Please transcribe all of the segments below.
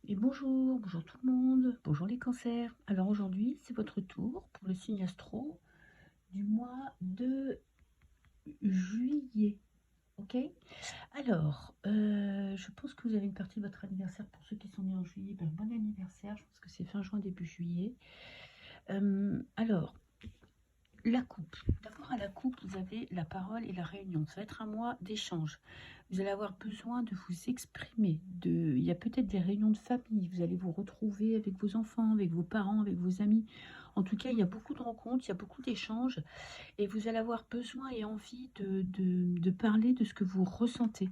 Et bonjour, bonjour tout le monde, bonjour les cancers. Alors aujourd'hui, c'est votre tour pour le signe astro du mois de juillet. Ok. Alors, je pense que vous avez une partie de votre anniversaire. Pour ceux qui sont nés en juillet, ben, bon anniversaire. Je pense que c'est fin juin, début juillet. Alors, la coupe. D'abord, à la coupe, vous avez la parole et la réunion. Ça va être un mois d'échange. Vous allez avoir besoin de vous exprimer. Il y a peut-être des réunions de famille. Vous allez vous retrouver avec vos enfants, avec vos parents, avec vos amis. En tout cas, il y a beaucoup de rencontres, il y a beaucoup d'échanges. Et vous allez avoir besoin et envie de parler de ce que vous ressentez.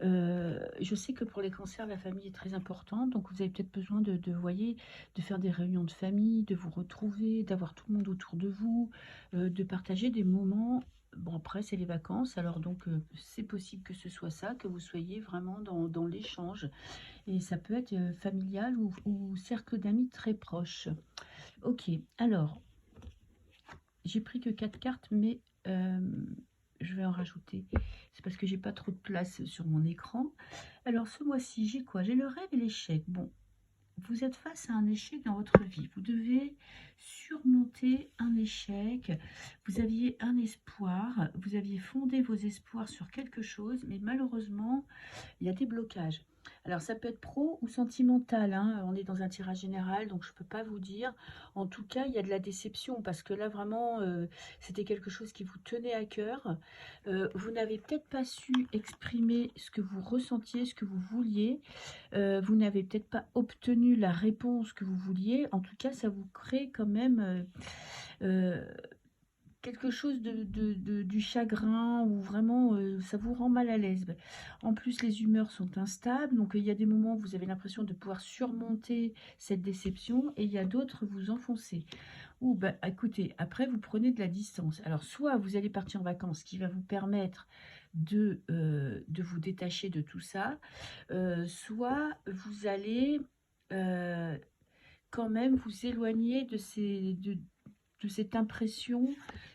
Je sais que pour les cancers, la famille est très importante, donc vous avez peut-être besoin voyez, de faire des réunions de famille, de vous retrouver, d'avoir tout le monde autour de vous, de partager des moments. Bon, après, c'est les vacances, alors donc c'est possible que ce soit ça, que vous soyez vraiment dans l'échange. Et ça peut être familial ou cercle d'amis très proche. Ok, alors, j'ai pris que 4 cartes, mais je vais en rajouter. C'est parce que j'ai pas trop de place sur mon écran. Alors ce mois-ci, j'ai quoi? J'ai le rêve et l'échec. Bon, vous êtes face à un échec dans votre vie. Vous devez surmonter un échec. Vous aviez un espoir. Vous aviez fondé vos espoirs sur quelque chose, mais malheureusement, il y a des blocages. Alors ça peut être pro ou sentimental, hein. On est dans un tirage général, donc je ne peux pas vous dire. En tout cas, il y a de la déception, parce que là vraiment, c'était quelque chose qui vous tenait à cœur. Vous n'avez peut-être pas su exprimer ce que vous ressentiez, ce que vous vouliez. Vous n'avez peut-être pas obtenu la réponse que vous vouliez. En tout cas, ça vous crée quand même quelque chose du chagrin, ou vraiment ça vous rend mal à l'aise. En plus, les humeurs sont instables, donc il y a des moments où vous avez l'impression de pouvoir surmonter cette déception, et il y a d'autres, vous enfoncez. Ou bah, écoutez, après vous prenez de la distance. Alors soit vous allez partir en vacances, ce qui va vous permettre de vous détacher de tout ça, soit vous allez euh, quand même vous éloigner de cette impression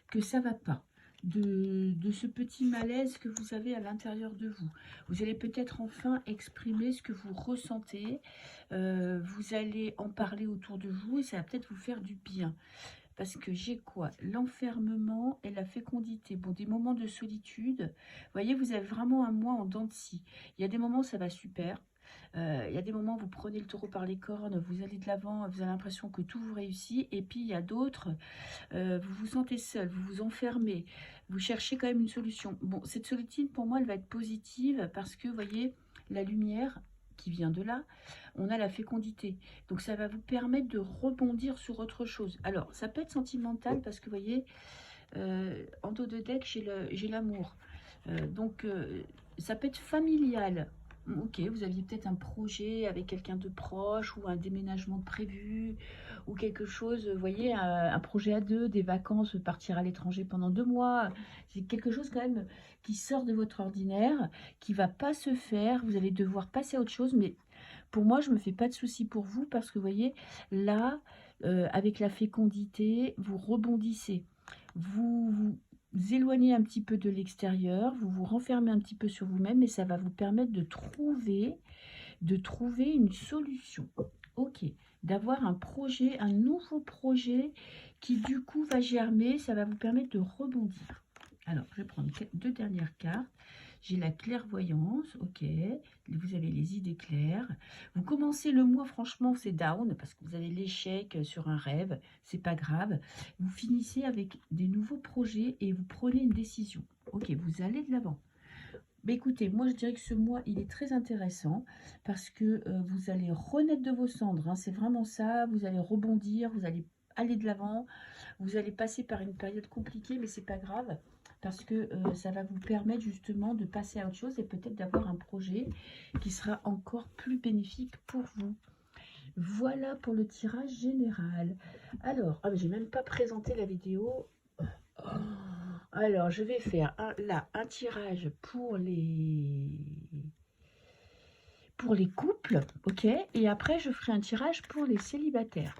que ça va pas, de ce petit malaise que vous avez à l'intérieur de vous. Vous allez peut-être enfin exprimer ce que vous ressentez, vous allez en parler autour de vous, et ça va peut-être vous faire du bien. Parce que j'ai quoi? L'enfermement et la fécondité. Bon, des moments de solitude. Vous voyez, vous avez vraiment un mois en dents de scie. Il y a des moments où ça va super. Il y a des moments où vous prenez le taureau par les cornes, vous allez de l'avant, vous avez l'impression que tout vous réussit. Et puis, il y a d'autres, vous vous sentez seul, vous vous enfermez, vous cherchez quand même une solution. Bon, cette solitude, pour moi, elle va être positive, parce que, vous voyez, la lumière qui vient de là, on a la fécondité. Donc, ça va vous permettre de rebondir sur autre chose. Alors, ça peut être sentimental, parce que, vous voyez, en dos de deck, j'ai l'amour. Ça peut être familial. Ok, vous aviez peut-être un projet avec quelqu'un de proche, ou un déménagement de prévu, ou quelque chose, vous voyez, un projet à deux, des vacances, partir à l'étranger pendant 2 mois. C'est quelque chose quand même qui sort de votre ordinaire, qui va pas se faire. Vous allez devoir passer à autre chose, mais pour moi, je me fais pas de soucis pour vous, parce que vous voyez, là, avec la fécondité, vous rebondissez. Vous éloignez un petit peu de l'extérieur, vous vous renfermez un petit peu sur vous-même, et ça va vous permettre de trouver une solution. Ok, d'avoir un projet, un nouveau projet qui du coup va germer, ça va vous permettre de rebondir. Alors, je vais prendre 2 dernières cartes. J'ai la clairvoyance, ok. Vous avez les idées claires. Vous commencez le mois, franchement, c'est down, parce que vous avez l'échec sur un rêve. C'est pas grave. Vous finissez avec des nouveaux projets et vous prenez une décision. Ok, vous allez de l'avant. Mais écoutez, moi je dirais que ce mois, il est très intéressant, parce que vous allez renaître de vos cendres, hein, c'est vraiment ça. Vous allez rebondir, vous allez aller de l'avant. Vous allez passer par une période compliquée, mais c'est pas grave, parce que ça va vous permettre justement de passer à autre chose, et peut-être d'avoir un projet qui sera encore plus bénéfique pour vous. Voilà pour le tirage général. Alors, j'ai même pas présenté la vidéo. Oh. Alors, je vais faire un tirage pour les couples, ok? Et après, je ferai un tirage pour les célibataires.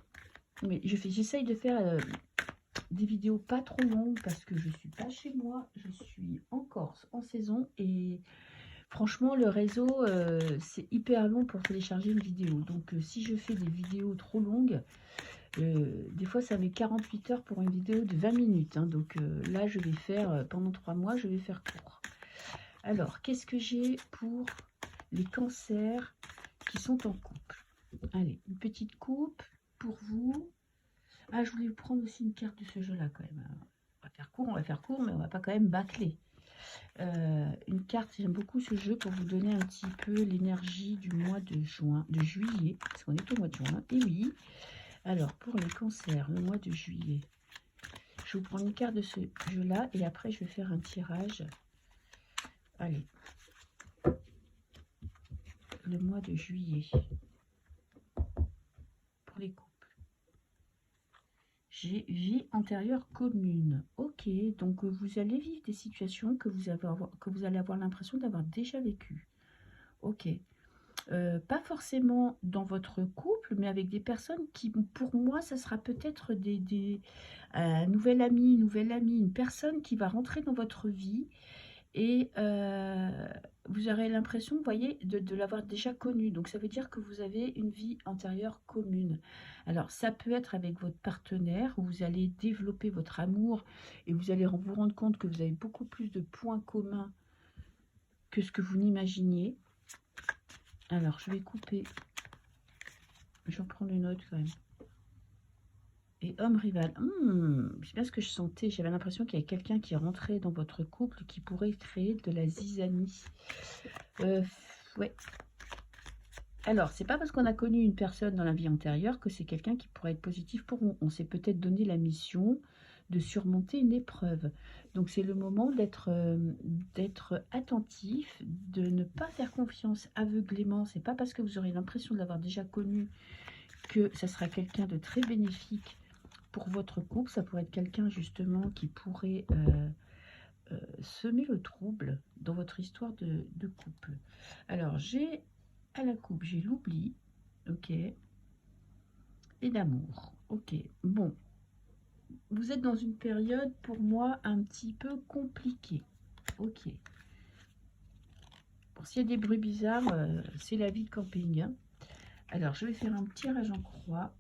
Mais j'essaye de faire des vidéos pas trop longues, parce que je suis pas chez moi, je suis en Corse en saison, et Franchement, le réseau, c'est hyper long pour télécharger une vidéo. Donc, si je fais des vidéos trop longues, des fois, ça met 48 heures pour une vidéo de 20 minutes. Hein. Donc, là, je vais faire, pendant 3 mois, je vais faire court. Alors, qu'est-ce que j'ai pour les cancers qui sont en couple? Allez, une petite coupe pour vous. Ah, je voulais vous prendre aussi une carte de ce jeu-là, quand même. On va faire court, mais on va pas quand même bâcler. Une carte, j'aime beaucoup ce jeu pour vous donner un petit peu l'énergie du mois de juillet, parce qu'on est au mois de juin. Et oui, alors pour les cancers, le mois de juillet, je vous prends une carte de ce jeu-là et après je vais faire un tirage. Allez, le mois de juillet pour les couples. J'ai vie antérieure commune. Ok, donc vous allez vivre des situations que vous allez avoir l'impression d'avoir déjà vécues. Ok. Pas forcément dans votre couple, mais avec des personnes qui, pour moi, ça sera peut-être un nouvel ami, une nouvelle amie, une personne qui va rentrer dans votre vie et vous aurez l'impression, vous voyez, de l'avoir déjà connu. Donc, ça veut dire que vous avez une vie antérieure commune. Alors, ça peut être avec votre partenaire, où vous allez développer votre amour et vous allez vous rendre compte que vous avez beaucoup plus de points communs que ce que vous n'imaginiez. Alors, je vais couper. Je vais en prendre une autre quand même. Et homme rival. C'est bien ce que je sentais. J'avais l'impression qu'il y avait quelqu'un qui rentrait dans votre couple qui pourrait créer de la zizanie. Ouais. Alors, c'est pas parce qu'on a connu une personne dans la vie antérieure que c'est quelqu'un qui pourrait être positif pour nous. On s'est peut-être donné la mission de surmonter une épreuve. Donc, c'est le moment d'être attentif, de ne pas faire confiance aveuglément. C'est pas parce que vous aurez l'impression de l'avoir déjà connu que ça sera quelqu'un de très bénéfique pour votre couple. Ça pourrait être quelqu'un justement qui pourrait semer le trouble dans votre histoire de couple. Alors, j'ai à la coupe, j'ai l'oubli, ok, et d'amour, ok. Bon, vous êtes dans une période pour moi un petit peu compliquée, ok. Bon, s'il y a des bruits bizarres, c'est la vie de camping. Hein. Alors, je vais faire un tirage en croix.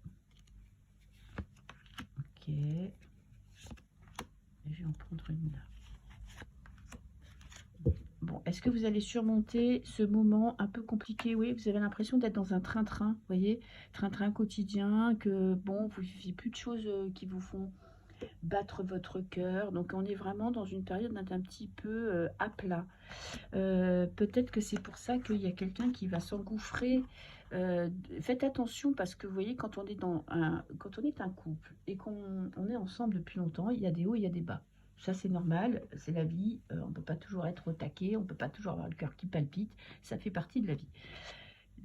Ok. Et je vais en prendre une là. Bon, est-ce que vous allez surmonter ce moment un peu compliqué? Oui, vous avez l'impression d'être dans un train-train, vous voyez, train-train quotidien, que bon, vous ne vivez plus de choses qui vous font battre votre cœur. Donc, on est vraiment dans une période d'un petit peu à plat. Peut-être que c'est pour ça qu'il y a quelqu'un qui va s'engouffrer. Faites attention parce que vous voyez, quand on est un couple et qu'on est ensemble depuis longtemps, il y a des hauts, il y a des bas. Ça, c'est normal, c'est la vie. On ne peut pas toujours être au taquet, on ne peut pas toujours avoir le cœur qui palpite. Ça fait partie de la vie.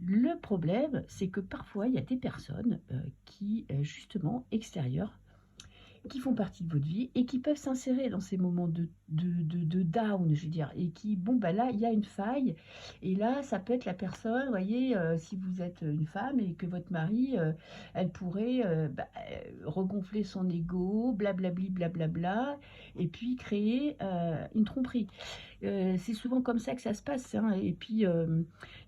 Le problème, c'est que parfois, il y a des personnes qui, justement, extérieures, qui font partie de votre vie et qui peuvent s'insérer dans ces moments de down, je veux dire, et qui, bon, bah là, il y a une faille, et là, ça peut être la personne, vous voyez, si vous êtes une femme et que votre mari, elle pourrait regonfler son ego, blablabli, blablabla, et puis créer une tromperie. C'est souvent comme ça que ça se passe, hein, et puis,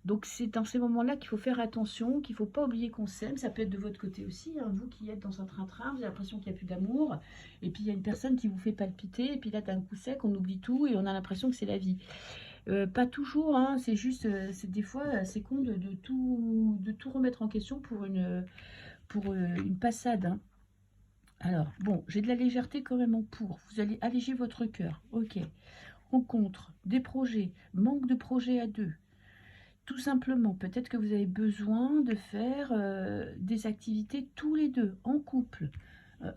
donc c'est dans ces moments-là qu'il faut faire attention, qu'il ne faut pas oublier qu'on s'aime. Ça peut être de votre côté aussi, hein, vous qui êtes dans un train-train, vous avez l'impression qu'il n'y a plus d'amour, et puis il y a une personne qui vous fait palpiter, et puis là d'un coup sec, on oublie tout, et on a l'impression que c'est la vie. Pas toujours, hein, c'est juste, des fois, c'est con de tout remettre en question pour une passade. Hein. Alors, bon, j'ai de la légèreté quand même en pour. Vous allez alléger votre cœur, ok. Rencontre, des projets, manque de projets à deux. Tout simplement, peut-être que vous avez besoin de faire des activités tous les deux, en couple,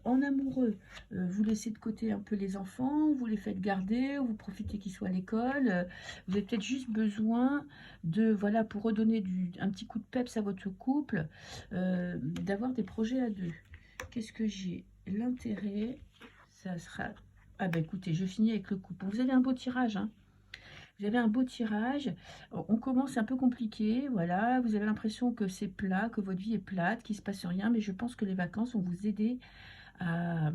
en amoureux. Vous laissez de côté un peu les enfants, vous les faites garder, vous profitez qu'ils soient à l'école. Vous avez peut-être juste besoin de, voilà, pour redonner un petit coup de peps à votre couple, d'avoir des projets à deux. Qu'est-ce que j'ai? L'intérêt, ça sera... Ah ben écoutez, je finis avec le couple. Vous avez un beau tirage, hein. Vous avez un beau tirage. On commence un peu compliqué, voilà. Vous avez l'impression que c'est plat, que votre vie est plate, qu'il ne se passe rien. Mais je pense que les vacances vont vous aider à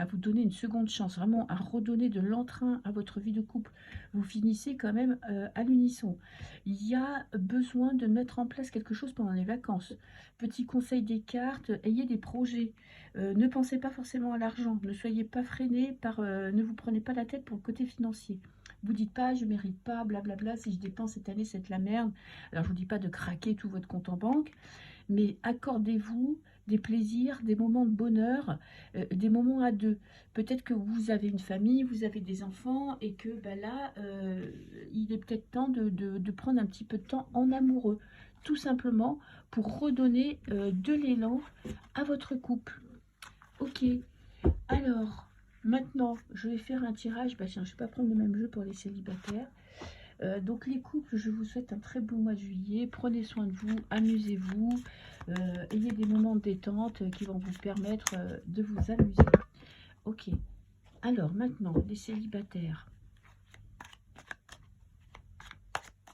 vous donner une seconde chance, vraiment à redonner de l'entrain à votre vie de couple. Vous finissez quand même à l'unisson. Il y a besoin de mettre en place quelque chose pendant les vacances. Petit conseil des cartes, ayez des projets. Ne pensez pas forcément à l'argent. Ne soyez pas freiné par... ne vous prenez pas la tête pour le côté financier. Vous dites pas, je mérite pas, blablabla, si je dépense cette année, c'est de la merde. Alors, je vous dis pas de craquer tout votre compte en banque, mais accordez-vous des plaisirs, des moments de bonheur, des moments à deux. Peut-être que vous avez une famille, vous avez des enfants, et que ben là, il est peut-être temps de prendre un petit peu de temps en amoureux, tout simplement pour redonner de l'élan à votre couple. Ok, alors, maintenant, je vais faire un tirage. Bah tiens, je ne vais pas prendre le même jeu pour les célibataires. Donc les couples, je vous souhaite un très bon mois de juillet. Prenez soin de vous, amusez-vous, ayez des moments de détente qui vont vous permettre de vous amuser. Ok, alors maintenant, les célibataires.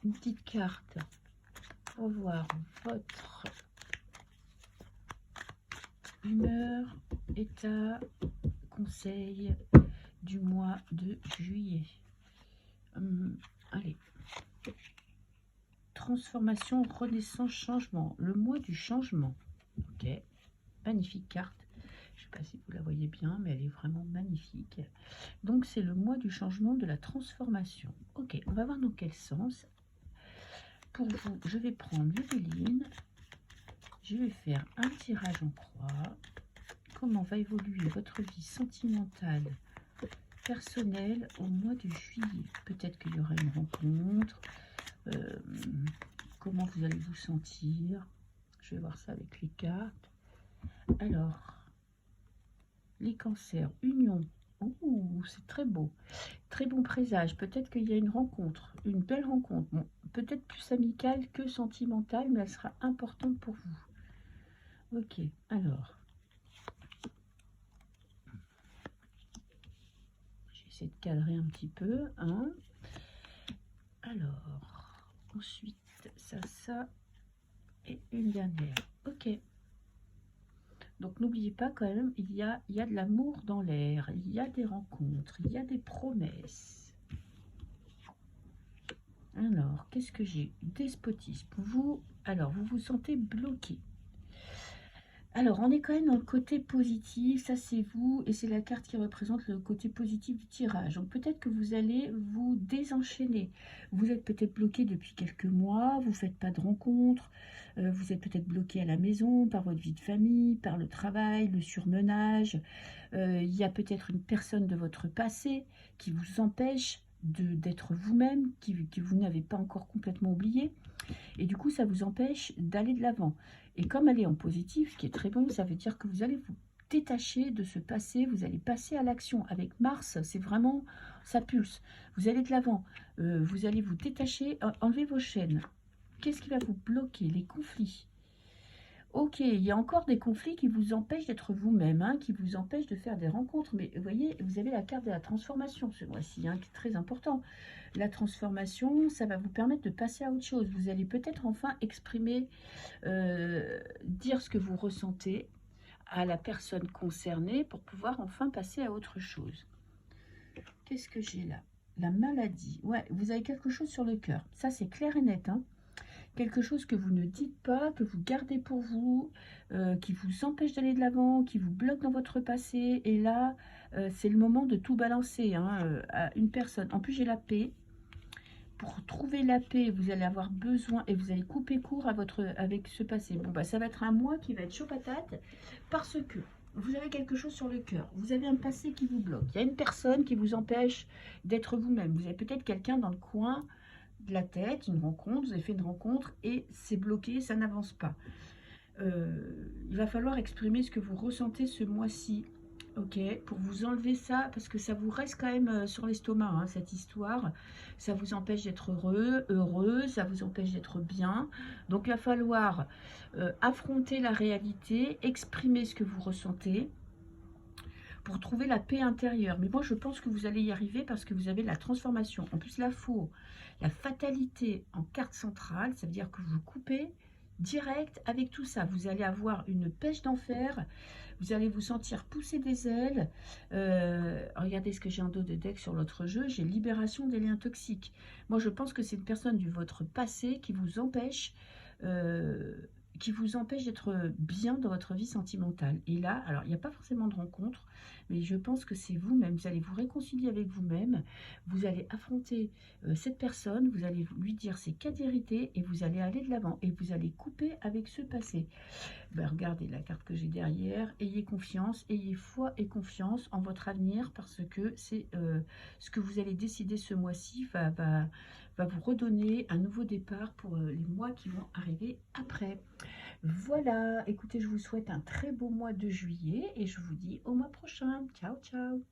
Une petite carte pour voir votre humeur, état, conseil du mois de juillet. Allez. Transformation, renaissance, changement. Le mois du changement. Ok. Magnifique carte. Je ne sais pas si vous la voyez bien, mais elle est vraiment magnifique. Donc, c'est le mois du changement, de la transformation. Ok. On va voir dans quel sens. Pour vous, je vais prendre l'Evelyne. Je vais faire un tirage en croix. Comment va évoluer votre vie sentimentale, personnelle au mois de juillet? Peut-être qu'il y aura une rencontre. Comment vous allez vous sentir? Je vais voir ça avec les cartes. Alors, les cancers, union. Ouh, c'est très beau. Très bon présage. Peut-être qu'il y a une rencontre, une belle rencontre. Bon, peut-être plus amicale que sentimentale, mais elle sera importante pour vous. Ok, alors. J'essaie de cadrer un petit peu. Hein. Alors, ensuite, ça, et une dernière. Ok. Donc, n'oubliez pas quand même, il y a de l'amour dans l'air, il y a des rencontres, il y a des promesses. Alors, qu'est-ce que j'ai? Despotisme. Alors, vous vous sentez bloqué. Alors, on est quand même dans le côté positif, ça c'est vous, et c'est la carte qui représente le côté positif du tirage. Donc peut-être que vous allez vous désenchaîner. Vous êtes peut-être bloqué depuis quelques mois, vous ne faites pas de rencontres, vous êtes peut-être bloqué à la maison par votre vie de famille, par le travail, le surmenage. Il y a peut-être une personne de votre passé qui vous empêche d'être vous-même, que vous n'avez pas encore complètement oublié. Et du coup, ça vous empêche d'aller de l'avant. Et comme elle est en positif, ce qui est très bon, ça veut dire que vous allez vous détacher de ce passé, vous allez passer à l'action. Avec Mars, c'est vraiment, ça pulse. Vous allez de l'avant, vous allez vous détacher, enlever vos chaînes. Qu'est-ce qui va vous bloquer? Les conflits. Ok, il y a encore des conflits qui vous empêchent d'être vous-même, hein, qui vous empêchent de faire des rencontres. Mais vous voyez, vous avez la carte de la transformation ce mois-ci, hein, qui est très important. La transformation, ça va vous permettre de passer à autre chose. Vous allez peut-être enfin exprimer, dire ce que vous ressentez à la personne concernée pour pouvoir enfin passer à autre chose. Qu'est-ce que j'ai là? La maladie. Ouais, vous avez quelque chose sur le cœur. Ça, c'est clair et net, hein. Quelque chose que vous ne dites pas, que vous gardez pour vous, qui vous empêche d'aller de l'avant, qui vous bloque dans votre passé. Et là, c'est le moment de tout balancer, hein, à une personne. En plus, j'ai la paix. Pour trouver la paix, vous allez avoir besoin et vous allez couper court avec ce passé. Bon, bah, ça va être un mois qui va être chaud patate parce que vous avez quelque chose sur le cœur. Vous avez un passé qui vous bloque. Il y a une personne qui vous empêche d'être vous-même. Vous avez peut-être quelqu'un dans le coin de la tête, une rencontre, vous avez fait une rencontre et c'est bloqué, ça n'avance pas. Il va falloir exprimer ce que vous ressentez ce mois-ci, ok, pour vous enlever ça, parce que ça vous reste quand même sur l'estomac, hein, cette histoire. Ça vous empêche d'être heureux, ça vous empêche d'être bien. Donc il va falloir affronter la réalité, exprimer ce que vous ressentez, pour trouver la paix intérieure. Mais moi, je pense que vous allez y arriver parce que vous avez la transformation. En plus, la fatalité en carte centrale, ça veut dire que vous coupez direct avec tout ça. Vous allez avoir une pêche d'enfer, vous allez vous sentir pousser des ailes. Regardez ce que j'ai en dos de deck sur l'autre jeu, j'ai libération des liens toxiques. Moi, je pense que c'est une personne de votre passé euh, qui vous empêche d'être bien dans votre vie sentimentale. Et là, alors, il n'y a pas forcément de rencontre, mais je pense que c'est vous-même. Vous allez vous réconcilier avec vous-même. Vous allez affronter cette personne. Vous allez lui dire ses quatre vérités et vous allez aller de l'avant. Et vous allez couper avec ce passé. Ben, regardez la carte que j'ai derrière. Ayez confiance, ayez foi et confiance en votre avenir parce que c'est ce que vous allez décider ce mois-ci va vous redonner un nouveau départ pour les mois qui vont arriver après. Voilà, écoutez, je vous souhaite un très beau mois de juillet et je vous dis au mois prochain. Ciao, ciao!